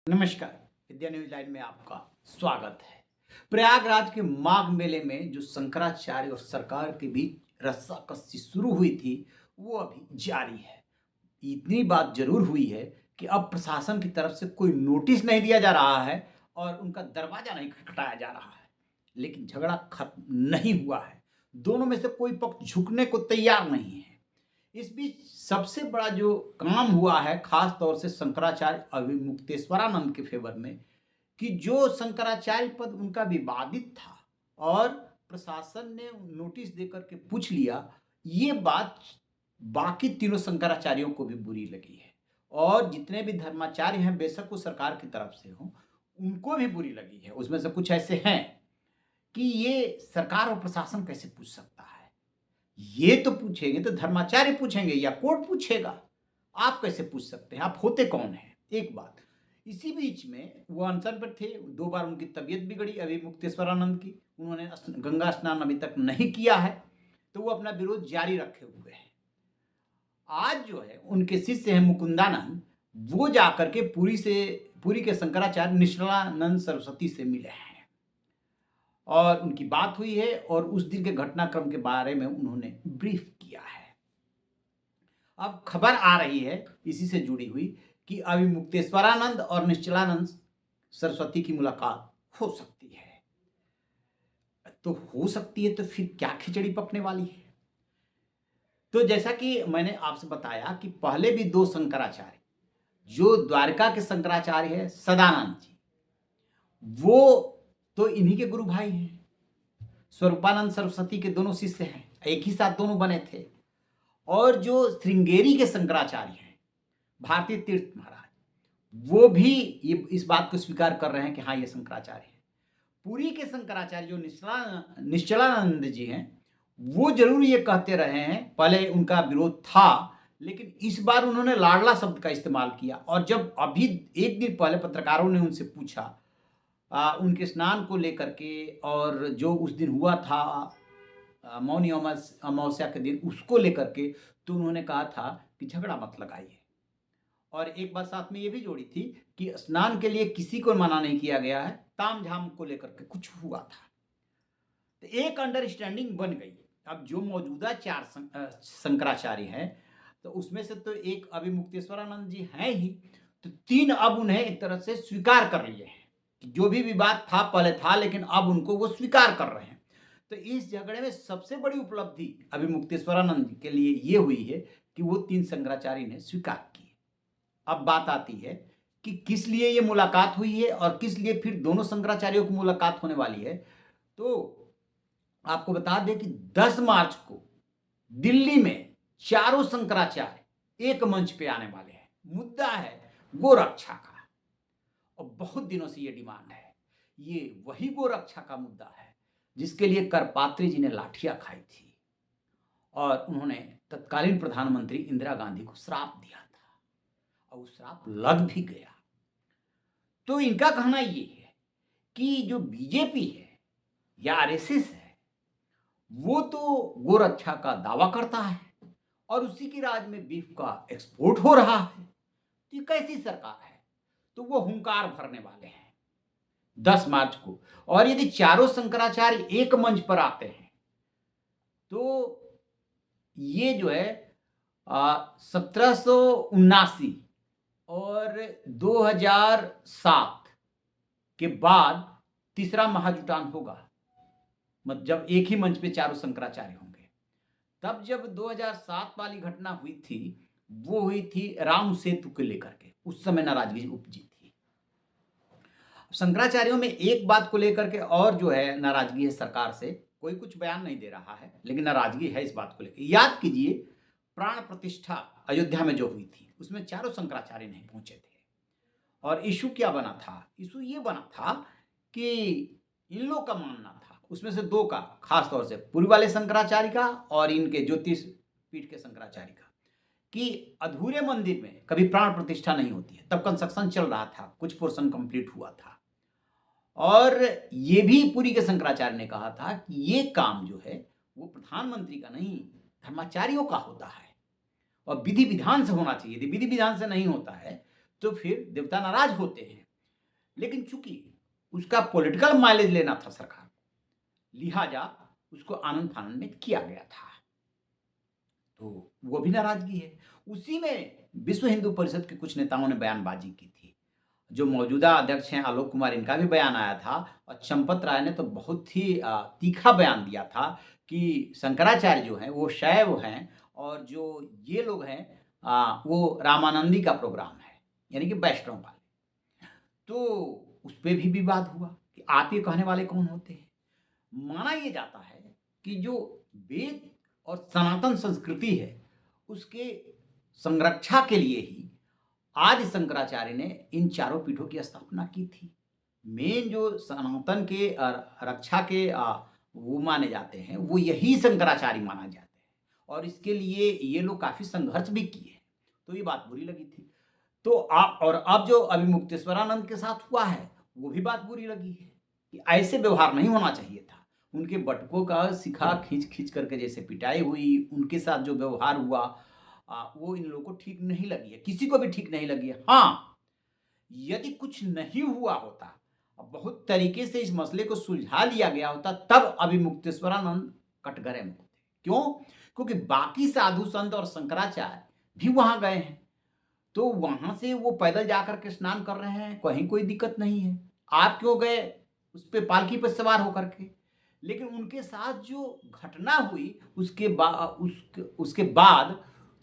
नमस्कार। विद्या news line में आपका स्वागत है। प्रयागराज के माघ मेले में जो शंकराचार्य और सरकार के बीच रस्साकसी शुरू हुई थी, वो अभी जारी है। इतनी बात जरूर हुई है कि अब प्रशासन की तरफ से कोई नोटिस नहीं दिया जा रहा है और उनका दरवाजा नहीं खटखटाया जा रहा है, लेकिन झगड़ा खत्म नहीं हुआ है। दोनों में से कोई पक्ष झुकने को तैयार नहीं है। इस बीच सबसे बड़ा जो काम हुआ है, खास तौर से शंकराचार्य अभिमुक्तेश्वरानंद के फेवर में, कि जो शंकराचार्य पद उनका विवादित था और प्रशासन ने नोटिस देकर के पूछ लिया, ये बात बाकी तीनों शंकराचार्यों को भी बुरी लगी है। और जितने भी धर्माचार्य हैं, बेशक वो सरकार की तरफ से हों, उनको भी बुरी लगी है। उसमें से कुछ ऐसे हैं कि ये सरकार और प्रशासन कैसे पूछ सकता है। ये तो पूछेंगे तो धर्माचार्य पूछेंगे या कोर्ट पूछेगा। आप कैसे पूछ सकते हैं? आप होते कौन हैं? एक बात। इसी बीच में वो अनशन पर थे। 2 बार उनकी तबीयत बिगड़ी अभी मुक्तेश्वरानंद की। उन्होंने गंगा स्नान अभी तक नहीं किया है, तो वो अपना विरोध जारी रखे हुए हैं। आज जो है उनके शिष्य हैं मुकुंदानंद, वो जाकर के पुरी के शंकराचार्य निश्चलानंद सरस्वती से मिले हैं और उनकी बात हुई है और उस दिन के घटनाक्रम के बारे में उन्होंने ब्रीफ किया है। अब खबर आ रही है इसी से जुड़ी हुई कि अभी मुक्तेश्वरानंद और निश्चलानंद सरस्वती की मुलाकात हो सकती है। तो हो सकती है तो फिर क्या खिचड़ी पकने वाली है? तो जैसा कि मैंने आपसे बताया कि पहले भी 2 शंकराचार्य, जो द्वारका के शंकराचार्य है सदानंद जी, वो तो इन्हीं के गुरु भाई हैं। स्वरूपानंद सरस्वती के दोनों शिष्य हैं, एक ही साथ दोनों बने थे। और जो श्रृंगेरी के शंकराचार्य हैं, भारतीय तीर्थ महाराज, वो भी ये इस बात को स्वीकार कर रहे हैं कि हाँ, ये शंकराचार्य हैं। पुरी के शंकराचार्य जो निश्चलानंद जी हैं, वो जरूर ये कहते रहे हैं, पहले उनका विरोध था, लेकिन इस बार उन्होंने लाडला शब्द का इस्तेमाल किया। और जब अभी एक दिन पहले पत्रकारों ने उनसे पूछा उनके स्नान को लेकर के, और जो उस दिन हुआ था मौनी अमावस्या के दिन, उसको लेकर के, तो उन्होंने कहा था कि झगड़ा मत लगाइए। और एक बात साथ में ये भी जोड़ी थी कि स्नान के लिए किसी को मना नहीं किया गया है, ताम झाम को लेकर के कुछ हुआ था। तो एक अंडरस्टैंडिंग बन गई। अब जो मौजूदा 4 शंकराचार्य हैं, तो उसमें से तो एक अभी मुक्तेश्वरानंद जी हैं ही, तो 3 अब उन्हें एक तरह से स्वीकार कर लिए हैं कि जो भी विवाद था पहले था, लेकिन अब उनको वो स्वीकार कर रहे हैं। तो इस झगड़े में सबसे बड़ी उपलब्धि अभी मुक्तेश्वरानंद के लिए ये हुई है कि वो 3 शंकराचार्य ने स्वीकार की। अब बात आती है कि किस लिए ये मुलाकात हुई है और किस लिए फिर दोनों शंकराचार्यों की मुलाकात होने वाली है। तो आपको बता दें कि 10 मार्च को दिल्ली में चारों शंकराचार्य एक मंच पे आने वाले हैं। मुद्दा है गोरक्षा का, और बहुत दिनों से ये डिमांड है। ये वही गोरक्षा का मुद्दा है जिसके लिए करपात्री जी ने लाठियां खाई थी और उन्होंने तत्कालीन प्रधानमंत्री इंदिरा गांधी को श्राप दिया था और वो श्राप लग भी गया। तो इनका कहना ये है कि जो बीजेपी है या आरएसएस है, वो तो गोरक्षा का दावा करता है और उसी की राज में बीफ का एक्सपोर्ट हो रहा है। तो ये कैसी सरकार है? तो वो हुंकार भरने वाले हैं 10 मार्च को। और यदि चारों शंकराचार्य एक मंच पर आते हैं, तो ये जो है 1779 और 2007 के बाद तीसरा महाजुटान होगा। मतलब जब एक ही मंच पे चारों शंकराचार्य होंगे। तब जब 2007 वाली घटना हुई थी, वो हुई थी राम सेतु को लेकर के। उस समय नाराजगी उपजी थी। शंकराचार्यों में एक बात को लेकर के और जो है नाराजगी है सरकार से। कोई कुछ बयान नहीं दे रहा है, लेकिन नाराजगी है इस बात को लेकर। याद कीजिए, प्राण प्रतिष्ठा अयोध्या में जो हुई थी, उसमें चारों शंकराचार्य नहीं पहुंचे थे। और इशू क्या बना था? इशू ये बना था कि इन लोग का मानना था, उसमें से 2 का, खास तौर से पूर्व वाले शंकराचार्य का और इनके ज्योतिष पीठ के शंकराचार्य का, कि अधूरे मंदिर में कभी प्राण प्रतिष्ठा नहीं होती है। तब कंस्ट्रक्शन चल रहा था, कुछ पोर्शन कंप्लीट हुआ था। और ये भी पुरी के शंकराचार्य ने कहा था कि ये काम जो है वो प्रधानमंत्री का नहीं, धर्माचार्यों का होता है और विधि विधान से होना चाहिए। यदि विधि विधान से नहीं होता है तो फिर देवता नाराज होते हैं। लेकिन चूंकि उसका पॉलिटिकल माइलेज लेना था सरकार को, लिहाजा उसको आनंद फानंद में किया गया था। तो वो भी नाराजगी है। उसी में विश्व हिंदू परिषद के कुछ नेताओं ने बयानबाजी की थी। जो मौजूदा अध्यक्ष हैं आलोक कुमार, इनका भी बयान आया था और चंपत राय ने तो बहुत ही तीखा बयान दिया था कि शंकराचार्य जो हैं वो शैव हैं और जो ये लोग हैं वो रामानंदी का प्रोग्राम है, यानी कि वैष्णव वाले। तो उस पे भी विवाद हुआ कि आप ये कहने वाले कौन होते हैं। माना ये जाता है कि जो वेद और सनातन संस्कृति है उसके संरक्षा के लिए ही आदि शंकराचार्य ने इन चारों पीठों की स्थापना की थी। मेन जो सनातन के रक्षा के वो माने जाते हैं वो यही शंकराचार्य माना जाते हैं और इसके लिए ये लोग काफी संघर्ष भी किए हैं। तो ये बात बुरी लगी थी। तो आप और अब जो अभी मुक्तेश्वरानंद के साथ हुआ है वो भी बात बुरी लगी है कि ऐसे व्यवहार नहीं होना चाहिए था। उनके बटुकों का शिखा खींच खींच करके जैसे पिटाई हुई, उनके साथ जो व्यवहार हुआ वो इन लोगों को ठीक नहीं लगी है, किसी को भी ठीक नहीं लगी है। हाँ, यदि कुछ नहीं हुआ होता, बहुत तरीके से इस मसले को सुलझा लिया गया होता, तब अभी मुक्तेश्वरानंद कटघरे में होते। क्यों? क्योंकि बाकी साधु संत और शंकराचार्य भी वहां गए हैं, तो वहां से वो पैदल जाकर के स्नान कर रहे हैं, कहीं कोई दिक्कत नहीं है। आप क्यों गए उस पे पालकी पर सवार होकर के? लेकिन उनके साथ जो घटना हुई उसके बाद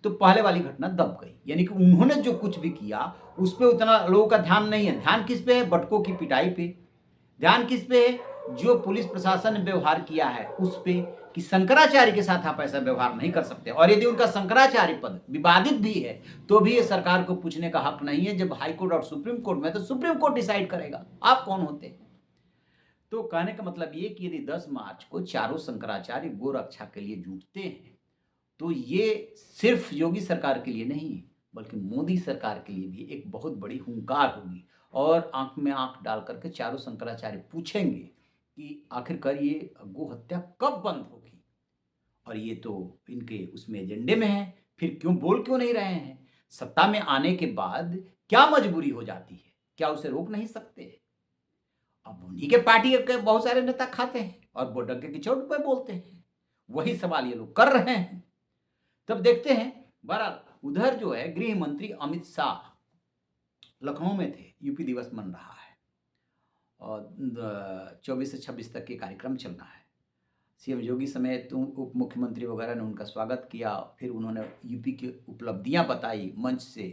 तो पहले वाली घटना दब गई, यानी कि उन्होंने जो कुछ भी किया उस पे उतना लोगों का ध्यान नहीं है। ध्यान किस पे है? बटुकों की पिटाई पे। ध्यान किस पे है? जो पुलिस प्रशासन ने व्यवहार किया है उस पे कि शंकराचार्य के साथ आप ऐसा व्यवहार नहीं कर सकते। और यदि उनका शंकराचार्य पद विवादित भी है तो भी ये सरकार को पूछने का हक नहीं है। जब हाई कोर्ट और सुप्रीम कोर्ट में, तो सुप्रीम कोर्ट डिसाइड करेगा, आप कौन होते हैं। तो कहने का मतलब ये कि यदि 10 मार्च को चारों शंकराचार्य गो रक्षा के लिए जुटते हैं तो ये सिर्फ योगी सरकार के लिए नहीं बल्कि मोदी सरकार के लिए भी एक बहुत बड़ी हुंकार होगी। और आंख में आंख डाल करके चारों शंकराचार्य पूछेंगे कि आखिरकार ये गो हत्या कब बंद होगी। और ये तो इनके उसमें एजेंडे में है, फिर क्यों बोल नहीं रहे हैं। सत्ता में आने के बाद क्या मजबूरी हो जाती है, क्या उसे रोक नहीं सकते? अब उन्हीं के पार्टी के बहुत सारे नेता खाते हैं और वो डंके की चोट पे बोलते हैं। वही सवाल ये लोग कर रहे हैं। तब देखते हैं। बहरहाल उधर जो है गृह मंत्री अमित शाह लखनऊ में थे, यूपी दिवस मन रहा है और 24 से 26 तक के कार्यक्रम चलना है। सीएम योगी समेत उप मुख्यमंत्री वगैरह ने उनका स्वागत किया, फिर उन्होंने यूपी की उपलब्धियां बताई, मंच से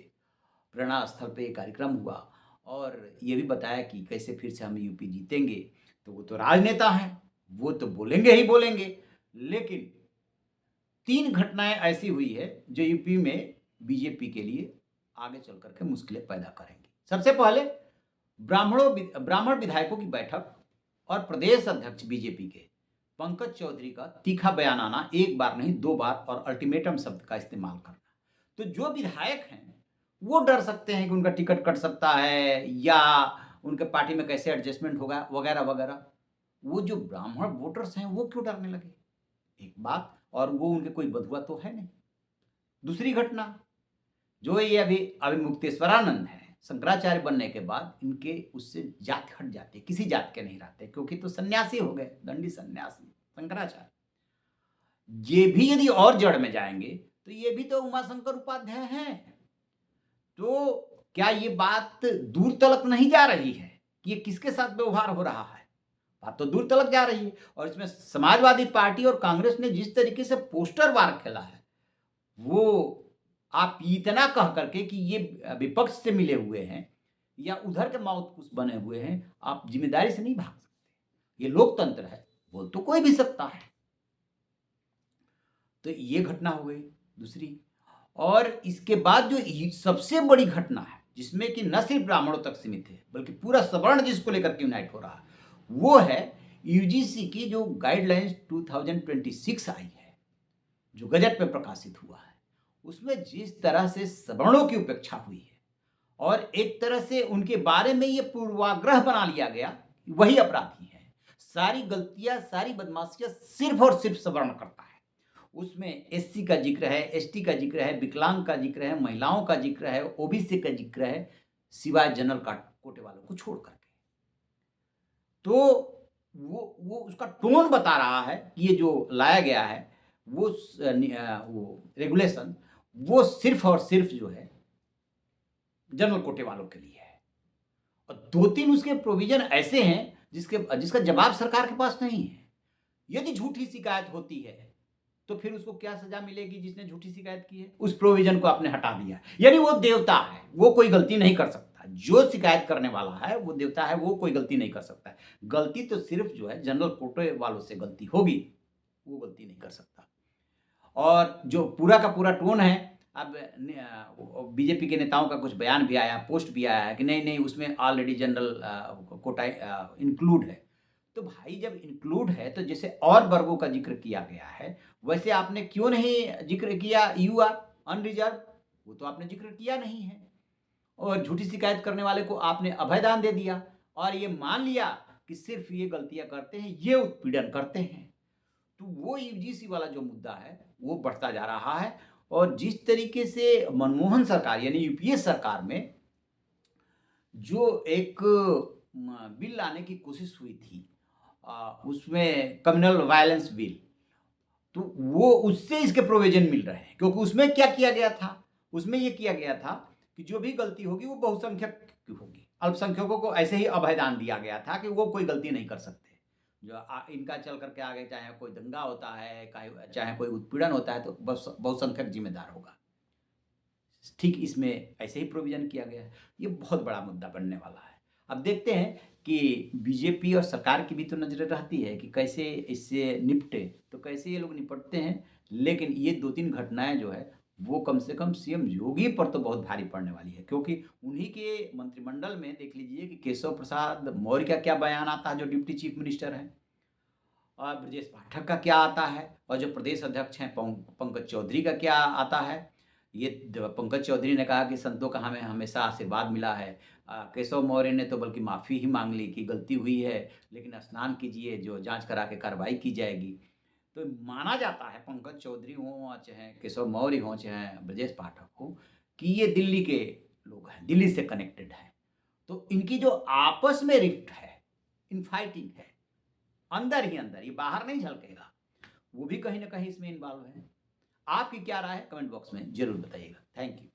प्रेरणा स्थल पे कार्यक्रम हुआ और ये भी बताया कि कैसे फिर से हम यूपी जीतेंगे। तो वो तो राजनेता हैं, वो तो बोलेंगे ही बोलेंगे। लेकिन 3 घटनाएं ऐसी हुई है जो यूपी में बीजेपी के लिए आगे चल करके मुश्किलें पैदा करेंगी। सबसे पहले ब्राह्मण विधायकों की बैठक और प्रदेश अध्यक्ष बीजेपी के पंकज चौधरी का तीखा बयान आना, एक बार नहीं 2 बार, और अल्टीमेटम शब्द का इस्तेमाल करना। तो जो विधायक हैं वो डर सकते हैं कि उनका टिकट कट सकता है या उनके पार्टी में कैसे एडजस्टमेंट होगा वगैरह वगैरह। वो जो ब्राह्मण वोटर्स हैं वो क्यों डरने लगे, एक बात। और वो उनके कोई बधुआ तो है नहीं। दूसरी घटना जो ये अभी मुक्तेश्वरानंद है, शंकराचार्य बनने के बाद इनके उससे जात हट जाती है, किसी जात के नहीं रहते, क्योंकि तो सन्यासी हो गए, दंडी सन्यासी शंकराचार्य। ये भी यदि और जड़ में जाएंगे तो ये भी तो उमाशंकर उपाध्याय हैं। तो क्या ये बात दूर तलक नहीं जा रही है कि ये किसके साथ व्यवहार हो रहा है? बात तो दूर तलक जा रही है। और इसमें समाजवादी पार्टी और कांग्रेस ने जिस तरीके से पोस्टर वार खेला है, वो आप इतना कह करके कि ये विपक्ष से मिले हुए हैं या उधर के माउथपीस बने हुए हैं, आप जिम्मेदारी से नहीं भाग सकते। ये लोकतंत्र है, बोल तो कोई भी सकता है। तो ये घटना हो गई दूसरी। और इसके बाद जो सबसे बड़ी घटना है, जिसमें कि न सिर्फ ब्राह्मणों तक सीमित है बल्कि पूरा सवर्ण जिसको लेकर के यूनाइट हो रहा है, वो है यूजीसी की जो गाइडलाइंस 2026 आई है, जो गजट पे प्रकाशित हुआ है। उसमें जिस तरह से सवर्णों की उपेक्षा हुई है और एक तरह से उनके बारे में ये पूर्वाग्रह बना लिया गया, वही अपराधी है। सारी गलतियां, सारी बदमाशियां सिर्फ और सिर्फ सवर्ण करता है। उसमें एससी का जिक्र है, एसटी का जिक्र है, विकलांग का जिक्र है, महिलाओं का जिक्र है, ओबीसी का जिक्र है, सिवाय जनरल कोटे वालों को छोड़ करके। तो वो उसका टोन बता रहा है कि ये जो लाया गया है वो रेगुलेशन वो सिर्फ़ और सिर्फ़ जो है जनरल कोटे वालों के लिए है। और 2-3 उसके प्रोविज़न ऐसे हैं जिसका जवाब सरकार के पास नहीं है। यदि झूठी शिकायत होती है, तो फिर उसको क्या सज़ा मिलेगी जिसने झूठी शिकायत की है? उस प्रोविज़न को आपने हटा दिया। यानी वो देवता है, वो कोई गलती नहीं कर सकता। जो शिकायत करने वाला है, वो देवता है, वो कोई गलती नहीं कर सकता है। गलती तो सिर्फ़ जो है जनरल कोटे वालों से गलती होगी, वो गलती नहीं कर सकता। और जो पूरा का पूरा टोन है, अब बीजेपी के नेताओं का कुछ बयान भी आया, पोस्ट भी आया है कि नहीं, नहीं उसमें ऑलरेडी जनरल कोटा इंक्लूड है। तो भाई जब इंक्लूड है तो जैसे और वर्गों का ज़िक्र किया गया है, वैसे आपने क्यों नहीं ज़िक्र किया यूआर, अनरिज़र्व? वो तो आपने ज़िक्र किया नहीं है। और झूठी शिकायत करने वाले को आपने अभयदान दे दिया और ये मान लिया कि सिर्फ़ ये गलतियाँ करते हैं, ये उत्पीड़न करते हैं। तो वो यूजीसी वाला जो मुद्दा है, वो बढ़ता जा रहा है और जिस तरीके से मनमोहन सरकार यानी यूपीए सरकार में जो एक बिल लाने की कोशिश हुई थी उसमें कम्युनल वायलेंस बिल, तो वो उससे इसके प्रोविज़न मिल रहे हैं क्योंकि उसमें क्या किया गया था? उसमें ये किया गया था कि जो भी गलती होगी वो बहुसंख्यक की होगी। अल्पसंख्यकों को ऐसे ही अभयदान दिया गया था कि वो कोई गलती नहीं कर सकते। जो इनका चल कर के आगे चाहे कोई दंगा होता है, चाहे कोई उत्पीड़न होता है तो बस बहुसंख्यक ज़िम्मेदार होगा। ठीक इसमें ऐसे ही प्रोविज़न किया गया है। ये बहुत बड़ा मुद्दा बनने वाला है। अब देखते हैं कि बीजेपी और सरकार की भी तो नज़रें रहती है कि कैसे इससे निपटे, तो कैसे ये लोग निपटते हैं। लेकिन ये 2-3 घटनाएँ जो है, वो कम से कम सीएम योगी पर तो बहुत भारी पड़ने वाली है क्योंकि उन्हीं के मंत्रिमंडल में देख लीजिए कि केशव प्रसाद मौर्य का क्या बयान आता है जो डिप्टी चीफ मिनिस्टर हैं। और ब्रजेश पाठक का क्या आता है और जो प्रदेश अध्यक्ष हैं पंकज चौधरी का क्या आता है। ये पंकज चौधरी ने कहा कि संतों का हमें हमेशा आशीर्वाद मिला है। केशव मौर्य ने तो बल्कि माफ़ी ही मांग ली कि गलती हुई है लेकिन स्नान कीजिए जो जांच करा के कार्रवाई की जाएगी। तो माना जाता है पंकज चौधरी हों चाहे केशव मौर्य हों चाहे ब्रजेश पाठक हो कि ये दिल्ली के लोग हैं, दिल्ली से कनेक्टेड हैं। तो इनकी जो आपस में रिफ्ट है, इनफाइटिंग है, अंदर ही अंदर, ये बाहर नहीं झलकेगा। वो भी कहीं न कहीं इसमें इन्वॉल्व है। आपकी क्या राय है? कमेंट बॉक्स में ज़रूर बताइएगा। Thank you.